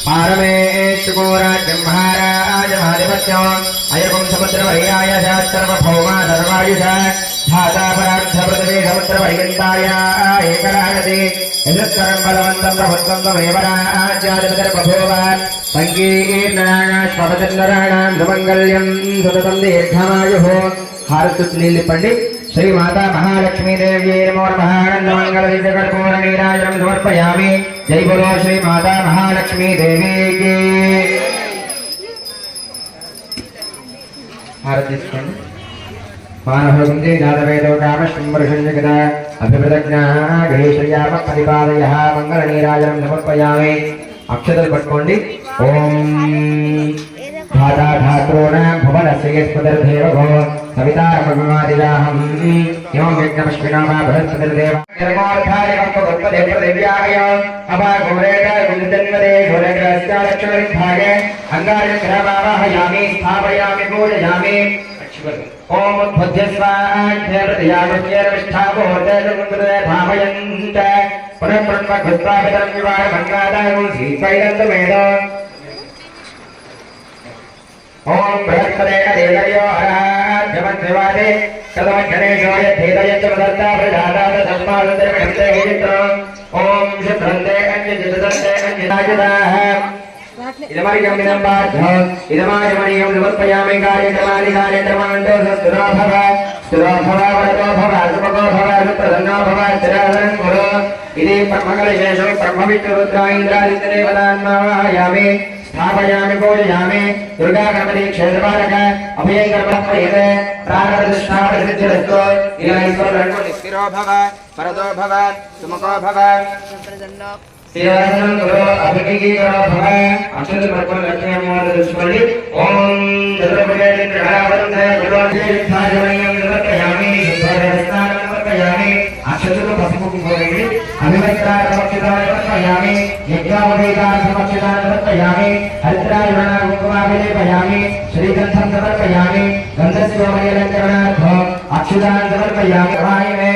पारमेश्वराज्यं महाराजमाधिपत्यम् अयगुं समुद्रवर्याय सर्वभौमा सर्वायुष धाता परार्धपृथिवी समुद्रपर्यन्ताय एकरागति यदुत्तरं बलवन्तं प्रभुत्वं त्वमेव राज्याधिपतिर्बभूव संकीर्णाश्वपतिर्नराणां सुमङ्गल्यं सुततं दीर्घमायुः हारतुनीलि पंडित श्री माता महालक्ष्मी देवी नमो नमः आनंदमंगल दिव्यकर्पूर नीराजनं समर्पयामि। जय बोलो श्री माता महालक्ष्मी देवी की। आरती मानवगुंजे जातवेदो कामश्रमृषञ्जगता अभिप्रज्ञाः गणेशयाम परिपादयः मंगल नीराजनं समर्पयामि। अक्षतल पट्कोंडि ओम धाता धात्रोणां भुवनस्य यस्पतिर्देवो सवितारमभिमादिदाहम् इमं यज्ञमश्विनामा बृहस्पतिर्देव निर्मोर्धारिकम्पगुप्तदेवदेव्याय अपाघोरेण गुंजन्मदे घोरेग्रस्यालक्ष्मीर्भागे अङ्गारग्रहमावाहयामि स्थापयामि पूजयामि। ओम उद्भुज्यस्वाध्याप्रतियागुष्येरविष्ठाभोर्देशमुन्द्रे भावयन्त पुनः ब्रह्मघुस्वापितरं विवाहमङ्गादायं श्रीपैरन्तमेद। ओम बृहस्पते देवयो अराध्यमन्त्रिवादे तदमज्जनेशो यद्धेदयच्च मदर्ता प्रजाता तस्मादन्तर्विषन्ते हिरित्र। ओम शुभ्रन्ते अन्यजितदन्ते अन्यदायदाः इदमर्यमिदं बाद्धं इदमायमणियं समर्पयामि। कार्यक्रमाणि स्तुतो भव वरदो भव सुमुखो भव सुप्रसन्नो भव स्थिरासनं कुरु। इति ब्रह्मकलशेषं ब्रह्मविष्णुरुद्रायन्द्रादित्यदेवतान्मावाहयामि स्थापयामि पूजयामि। दुर्गा गणपति क्षेत्रपालक अभयङ्करमस्मयते प्राणप्रतिष्ठाप्रसिद्धिरस्तु। इलाईश्वरः निस्थिरो भव वरदो भव सुमुखो भव स्थिरासनं कुरु अभिज्ञीकरो भव। अक्षतपर्पण लक्ष्मीमोदुष्मणि ओम चतुर्भुजेन्द्रहरावरन्धे गुरुवाञ्छेयुक्ताजमनीयं समर्पयामि। शुद्धहस्तानं समर्पयामि। अक्षतः पशुपुं भोगेमि अभिवस्त्रार्थमक्षतानि समर्पयामि। यज्ञोपवीतार्थमक्षतानि समर्पयामि। हरिद्रायणा कुङ्कुमाभिलेपयामि। श्रीगन्धं समर्पयामि। गन्धस्योमयलङ्करणार्थम् अक्षतानि समर्पयामि। वायुमे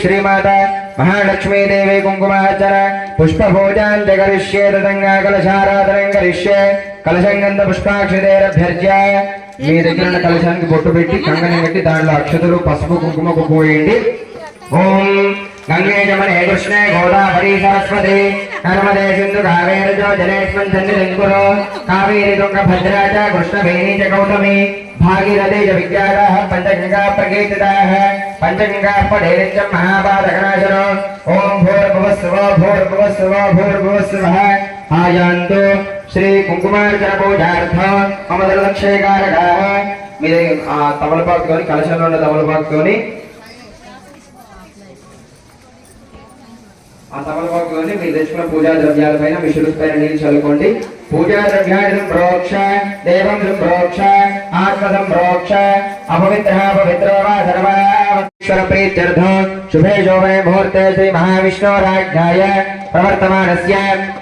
श्रीमाता महालक्ष्मी देवी कुंकुमार्चन पुष्पभोजान् करिष्ये तदंगा कलशाराधनं करिष्ये कलशंगंध पुष्पाक्षतेरभ्यर्च्य మీ దగ్గర ఉన్న కలశానికి బొట్టు పెట్టి కంగని పెట్టి దాంట్లో అక్షతలు పసుపు కుంకుమకు పోయండి। ఓం గంగే జమనే కృష్ణే గోదావరి సరస్వతి నర్మదే సింధు కావేరీ జలేస్మిన్ సన్నిధిం కురు కావేరీ తుంగభద్రా చ కృష్ణవేణీ చ గౌతమి भागीरथी च विज्ञाताः पंचगंगा प्रकीर्तिताः पंचगंगा पठेनित्यं महापातकनाशनो। ओम भूर्भुवस्सुवः भूर्भुवस्सुवः भूर्भुवस्सुवः आयान्तु श्री कुंकुमार्चन पूजार्थं मम दलक्षयकारकाः। మీరు ఆ తమలపాకుతోని కలశంలో ఉన్న తమలపాకుతోని మీరు తెచ్చుకున్న పూజా ద్రవ్యాలపైన మీ శిరస్సుపైన నీళ్ళు చల్లుకోండి। पूजा द्रव्याणि प्रोक्ष देवं प्रोक्ष आत्म प्रोक्ष अपवित्रः पवित्रो वा सर्वाश्वर प्रीत्यर्थं शुभे शोभे मुहूर्ते श्री महाविष्णोराज्ञाय प्रवर्तमानस्य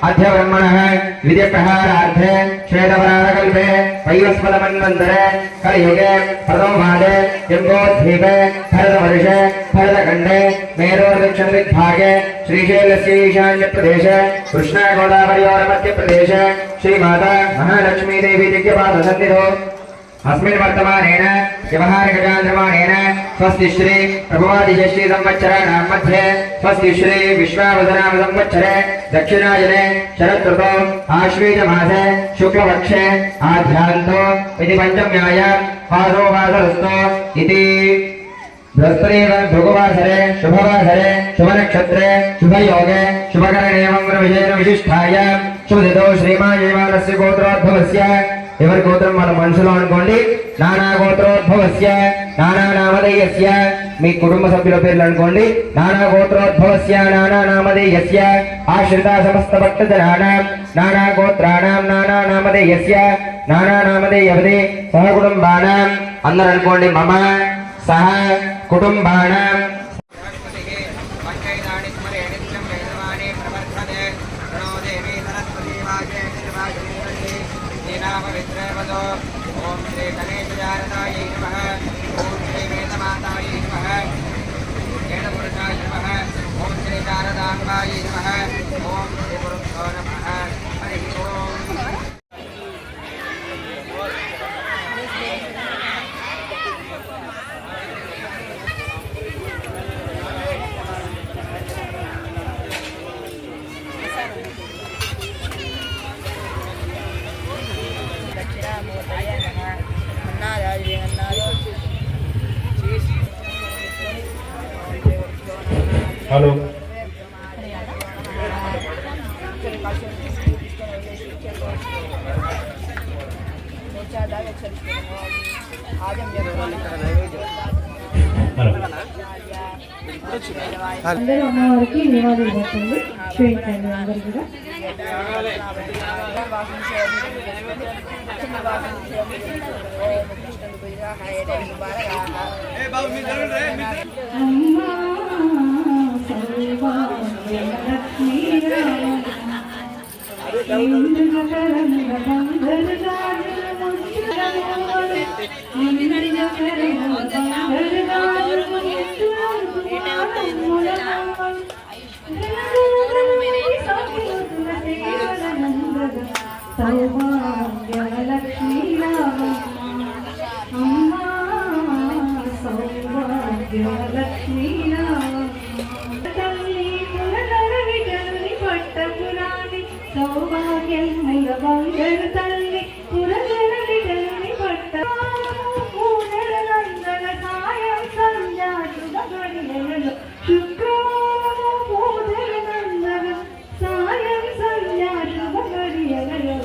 अद्य ब्रह्मणः द्वितीयप्रहारार्थे श्वेतपरारकल्पे वैवस्वतमन्वन्तरे कलियुगे प्रथमपादे जम्बोद्वीपे भरतवर्षे भरतखण्डे मेरोर्दक्षिणदिग्भागे श्रीशैलस्य ईशान्यप्रदेशे कृष्णागोदावर्योः मध्यप्रदेशे श्री माता महालक्ष्मी देवी दिव्यपाद सन्निधौ अस्मिन् वर्तमानेन व्यवहारिकचान्द्रमाणेन स्वस्ति श्री प्रभवादिश्री संवत्सराणां मध्ये स्वस्ति श्री विश्वावसुनाम संवत्सरे दक्षिणायने शरदृतौ आश्वेजमासे शुक्लपक्षे आध्यान्तो इति पंचम्यायां वासो वासरस्तो इति बृहस्पतिवार भृगुवासरे शुभवासरे शुभनक्षत्रे शुभयोगे शुभकरणे मंगलविजयेन विशिष्टायां शुभदितो श्रीमायेवालस्य गोत्रोद्भवस्य ఎవరి గోత్రం మన మనసులో అనుకోండి। నానా గోత్రోద్భవస్య నానా నామధేయస్య మీ కుటుంబ సభ్యుల పేర్లు అనుకోండి। నానా గోత్రోద్భవస్య నానా నామధేయస్య ఆశ్రిత సమస్త భక్తజనానాం నానా గోత్రాణాం నానా నామధేయస్య నానా నామధేయవదే సహ కుటుంబానాం అందరూ అనుకోండి। మమ సహ కుటుంబానాం ओम श्री गणेश जारदाय नमः। హలో అందరూ అమ్మవారికి నివాళులు పట్టండి చూపించండి అందరు కూడా సౌభాగ్యలక్ష్మీ సౌభాగ్యలక్ష్మీ తల్లి పురగరవిగని పట్టపురాణి సౌభాగ్యం బంగారు తల్లి పురగరవిగని పట్ట పూజలందర సాయం సంధ్యాసుల గడియలలో శుక్రవారం పూజలందర సాయం సంధ్యాసుల గడియలలో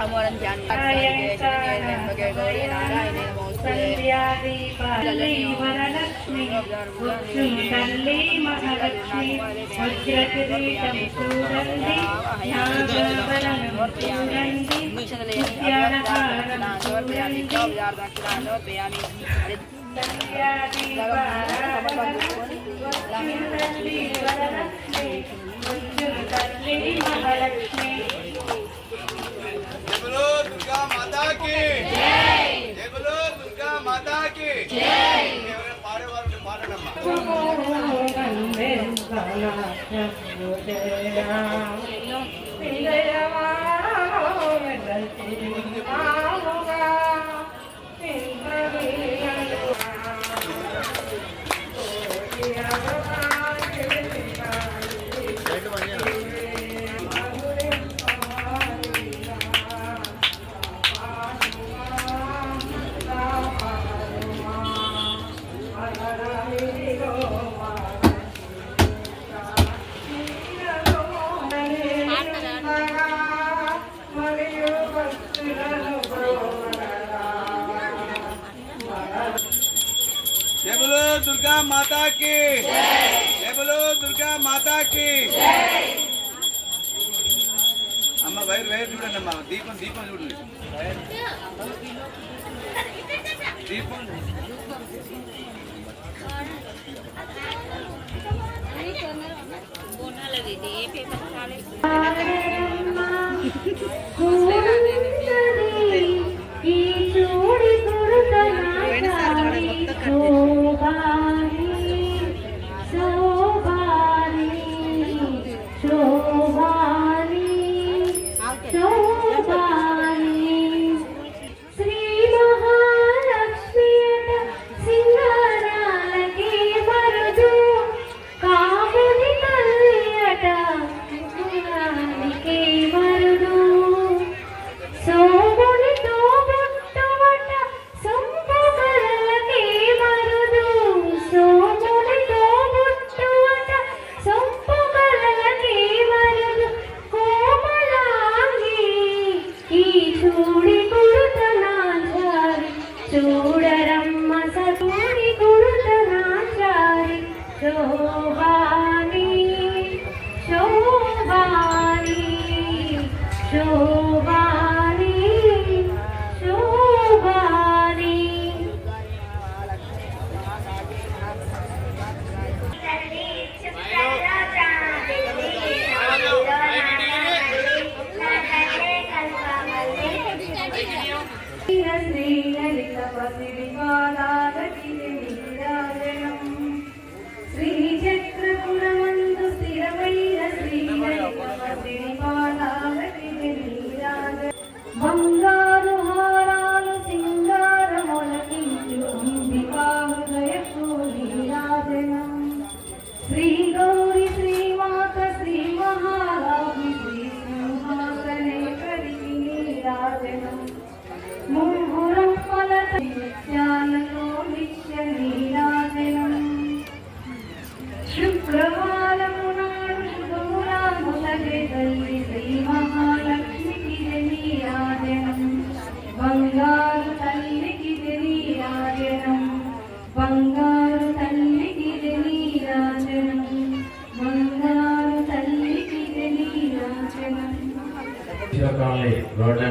అమోరం ధ్యానం వరలక్ష్మి తల్లి మహాలక్ష్మి వజ్రకిరీటం చూడండి నాగవరం చూడండి ముత్యాలహారం చూడండి తల్లి మహాలక్ష్మి बोलो दुर्गा माता की जय बोलो दुर्गा माता की जय पाड़े वाले पाड़नम्मा जय बोलो दुर्गा माता की जय बोलो दुर्गा माता की अम्मा వైర్ చూడండి అమ్మా దీపం చూడండి దీపం చూడరమ్మ సూరి గురుతనాచారి శోభాని శోభాని శోభాని శోభాని శ్రీచక్రపురమందు స్థిరమైన శ్రీలలిత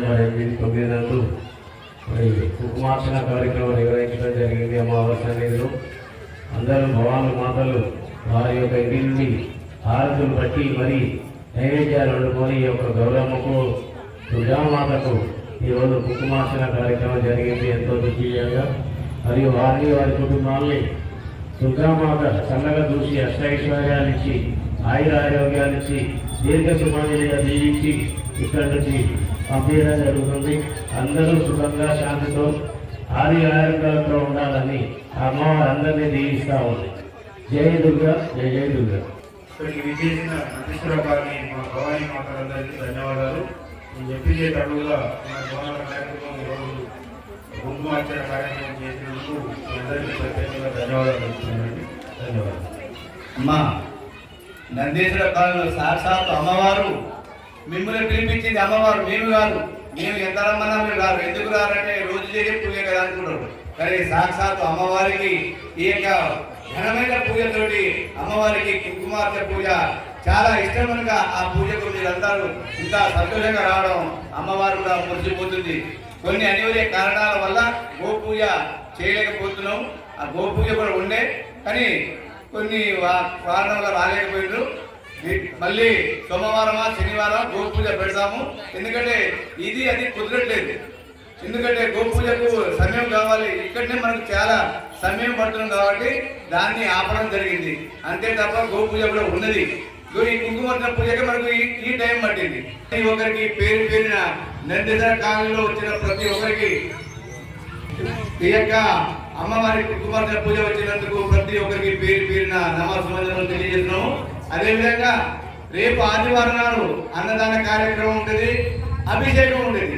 నవంబర్ 8, 9 మరి కుంకుమార్చన కార్యక్రమం నిర్వహించడం జరిగింది. అమావాస్య సన్నిధిలో అందరూ భవాను మాతలు వారి యొక్క ఇంటి నుండి హారతులు బట్టి మరి నైవేద్యాలు వండుకొని ఈ యొక్క గౌరమ్మకు దుర్గామాతకు ఈరోజు కుంకుమార్చన కార్యక్రమం జరిగింది ఎంతో దిగ్విజయంగా. మరియు వారిని వారి కుటుంబాన్ని దుర్గామాత చల్లగా చూసి అష్టైశ్వర్యాన్నిచ్చి ఆయురారోగ్యాన్నిచ్చి దీర్ఘ సుమంజలిగా దీవించి ఇక్కడి నుంచి పంపించడం జరుగుతుంది. అందరూ సుఖంగా శాంతితో ఆరోగ్యాలతో ఉండాలని అమ్మవారు అందరినీ దీవిస్తూ ఉంది. జై దుర్గా, జై జై దుర్గా. ఇక్కడికి విచ్చేసిన నటీశ్వర గారిని మా భవానీ మాతలందరికీ ధన్యవాదాలు. నేను చెప్పిందే తడువుగా మన భవన కార్యక్రమం ఈరోజు కుంకుమార్చన కార్యక్రమం చేసినందుకు మీ అందరికీ ప్రత్యేకంగా ధన్యవాదాలు చెప్తున్నానండి. ధన్యవాదాలు. అమ్మా నందీశ్వర కాలంలో సాక్షాత్తు అమ్మవారు మిమ్మల్ని పిలిపించింది అమ్మవారు, మేము కాదు. మేము ఎంత రమ్మన్నా మీరు రారు. ఎందుకు రారంటే రోజు చేసే పూజ కదా అనుకుంటారు. కానీ సాక్షాత్తు అమ్మవారికి ఈ యొక్క ఘనమైన పూజతోటి అమ్మవారికి కుంకుమార్చన పూజ చాలా ఇష్టం కనుక ఆ పూజకు మీరందరూ ఇంత సంతోషంగా రావడం అమ్మవారు కూడా మురిసిపోతుంది. కొన్ని అనివార్య కారణాల వల్ల గోపూజ చేయలేకపోతున్నాం. ఆ గోపూజ కూడా ఉండే కానీ కొన్ని కారణం వల్ల రాలేకపోయినారు. మళ్ళీ సోమవారమా శనివారం గోపూజ పెడతాము. ఎందుకంటే ఇది అది కుదరట్లేదు. ఎందుకంటే గోపూజకు సమయం కావాలి. ఇక్కడనే మనకు చాలా సమయం పడుతుంది కాబట్టి దాన్ని ఆపడం జరిగింది. అంతే తప్ప గోపూజ కూడా ఉన్నది. ఈ కుంకుమార్చన పూజకి మనకు ఈ టైం పట్టింది. ప్రతి ఒక్కరికి పేరు పేరిన నందీశ్వర కాలనీలో వచ్చిన ప్రతి ఒక్కరికి ఈ యొక్క అమ్మవారి కుంకుమార్చన పూజ వచ్చినందుకు ప్రతి ఒక్కరికి పేరు పేరిన నమస్కారం తెలియజేస్తున్నాము. అదేవిధంగా రేపు ఆదివారం నాడు అన్నదాన కార్యక్రమం ఉంటుంది, అభిషేకం ఉంటుంది.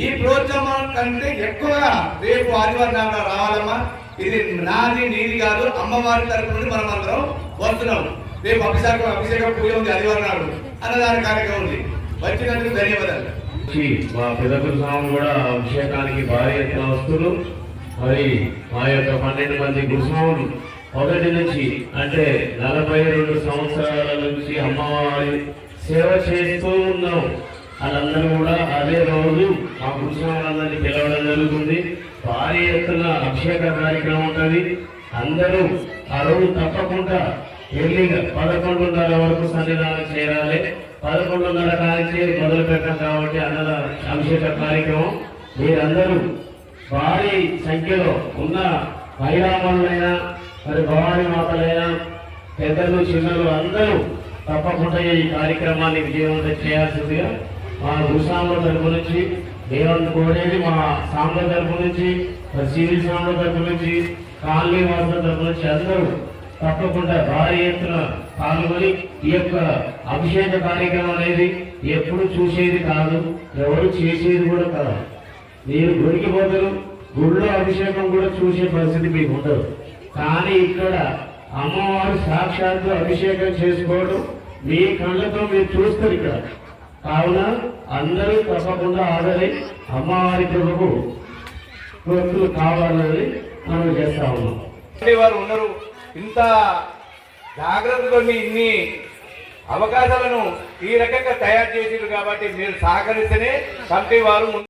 ఈ ప్రోత్సాహం కంటే ఎక్కువగా రేపు ఆదివారం నాడు రావాలమ్మా. ఇది నాది నీది కాదు, అమ్మవారి తరపు నుండి మనం అందరం వస్తున్నాం. రేపు అభిషేకం పూజ ఉంది, ఆదివారం నాడు అన్నదాన కార్యక్రమం ఉంది. వచ్చినందుకు ధన్యవాదాలు. మా పెద్దగురు స్వామి కూడా అభిషేకానికి భారీ ఎత్తున వస్తున్నారు. మరి మా యొక్క 12 మంది గురుస్వాములు 1 నుంచి అంటే 42 సంవత్సరాల నుంచి అమ్మవారి సేవ చేస్తూ ఉన్నాం. వాళ్ళందరూ కూడా అదే రోజు మా గురుస్వాములందరినీ పిలవడం జరుగుతుంది. భారీ ఎత్తున అభిషేక కార్యక్రమం ఉంటుంది. అందరూ ఆ రోజు తప్పకుండా ఎర్లీగా 11:30 వరకు సన్నిధానం చేరాలి. 11:30 కానించి మొదలు పెట్టాం కాబట్టి అన్నదాన అభిషేక కార్యక్రమం మీరందరూ భారీ సంఖ్యలో ఉన్న మహిళామణులైనా మరి భవానీ మాతలైనా పెద్దలు చిన్నలు అందరూ తప్పకుండా ఈ కార్యక్రమాన్ని విజయవంతం చేయాల్సిందిగా మా గురుస్వాముల తరపు నుంచి, దేవుని కోడేది మా సాముల తరపు నుంచి, మరి సివిల్ సాముల తరపు నుంచి, కాలనీ వాసుల తరపు నుంచి అందరూ తప్పకుండా భారీ ఎత్తున పాల్గొని ఈ యొక్క అభిషేక కార్యక్రమం అనేది ఎప్పుడు చూసేది కాదు, ఎవరు చేసేది కూడా కాదు. మీరు గుడికి పోతారు, గుడిలో అభిషేకం కూడా చూసే పరిస్థితి మీకు ఉండదు. కానీ ఇక్కడ అమ్మవారు సాక్షాత్తు అభిషేకం చేసుకోవడం మీ కళ్ళతో మీరు చూస్తారు ఇక్కడ. కావున అందరూ తప్పకుండా ఆదరి అమ్మవారి కృపకు భక్తులు కావాలని మనం చేస్తా ఉన్నాం. వారు ఉన్నారు, ఇంత జాగ్రత్తతో ఇన్ని అవకాశాలను ఈ రకంగా తయారు చేసారు కాబట్టి మీరు సహకరిస్తేనే కమిటీ వారు